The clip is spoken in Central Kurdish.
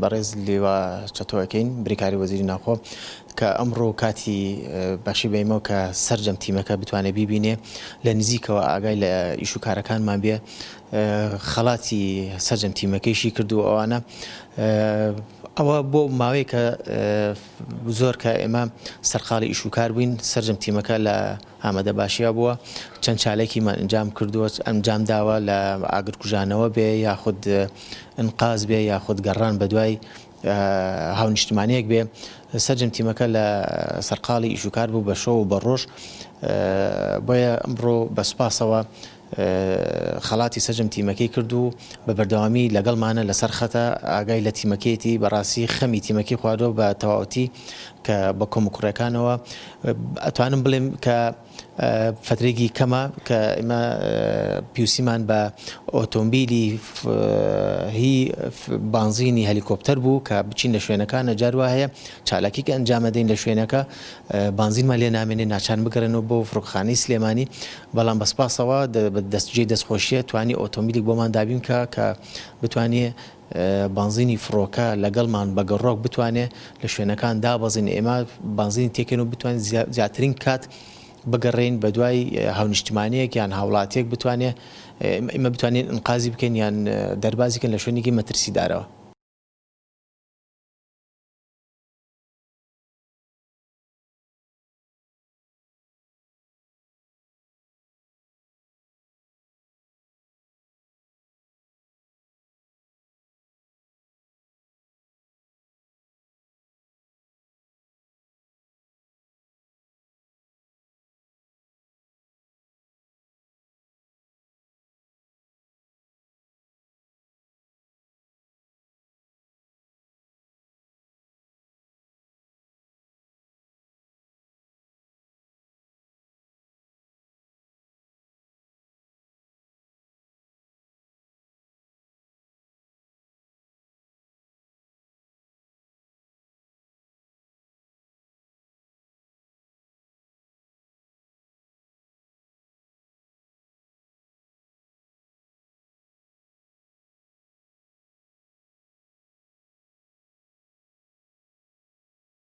بەڕێز لێوە چەتۆەکەین بریکاری وەزیری ناوخۆ کە ئەمڕۆ کاتی باشی بەیمەوە کە سەرجەم تیمەکە بتوانێت بیبینێ لە نزیکەوە ئاگای لە ئیش و کارەکانمان بێ خەڵاتی سەرجەم تیمەکەیشی کردو ئەوانە ئەوە بۆ ماوەیە کە زۆر کە ئێمە سەرقاڵی ئیش و کار بووین سەرجەم تیمەکە لە ئامادە باشیە بووە چەند چالێکیمان ئەنجام کردووە ئەنجام داوە لە ئاگرکوژانەوە بێ یاخود ئنقاز بێ یاخود گەڕان بە دوای هاونیشتمانیەک بێ سەرجەم تیمەکە لە سەرقاڵی ئیش و کار بوو بە شەو و بە ڕۆژ بۆیە ئەمڕۆ بە سوپاسەوە خەڵاتی سەرجەم تیمەکەی کرد و بە بەردەوامی لەگەڵمانە لەسەر خەتە ئاگای لە تیمەکەیەتی بەڕاستی خەمی تیمەکەی خواردەوە بە تەواوەتی کە بە کۆمەڵکوڕەکانەوە ئەتوانم بڵێم کە فترێکی کەمە کە ئێمە پیوسیمان بە ئۆتۆمبیلی هی بانزینی هەلیکۆپتەر بوو کە بچین لە شوێنەکانە جاروا هەیە چالاکی کە ئەنجامەدەین لە شوێنەکە بانزینمان لێ نامێنێ ناچان بگەڕێنەوە بۆ فڕۆکەخانەی سلێمانی بەڵام بەسپاسەوە دەستجێی دەستخۆشیە توانی ئۆتۆمبیلێک بۆمان دابین کە بتوانێ بانزینی فڕۆکە لەگەڵمان بە گەڕۆک بتوانێت لە شوێنەکان دابەزین ئێمە بانزینی تێکەن و بتوانین زیاترین کات بگەڕێین بە دوای هاونیشتمانیەک یان هاوڵاتیەک بتوانێت ئێمە بتوانین ئنقازی بکەین یان دەربازیکەن لە شوێنێکی مەترسیدارەوە.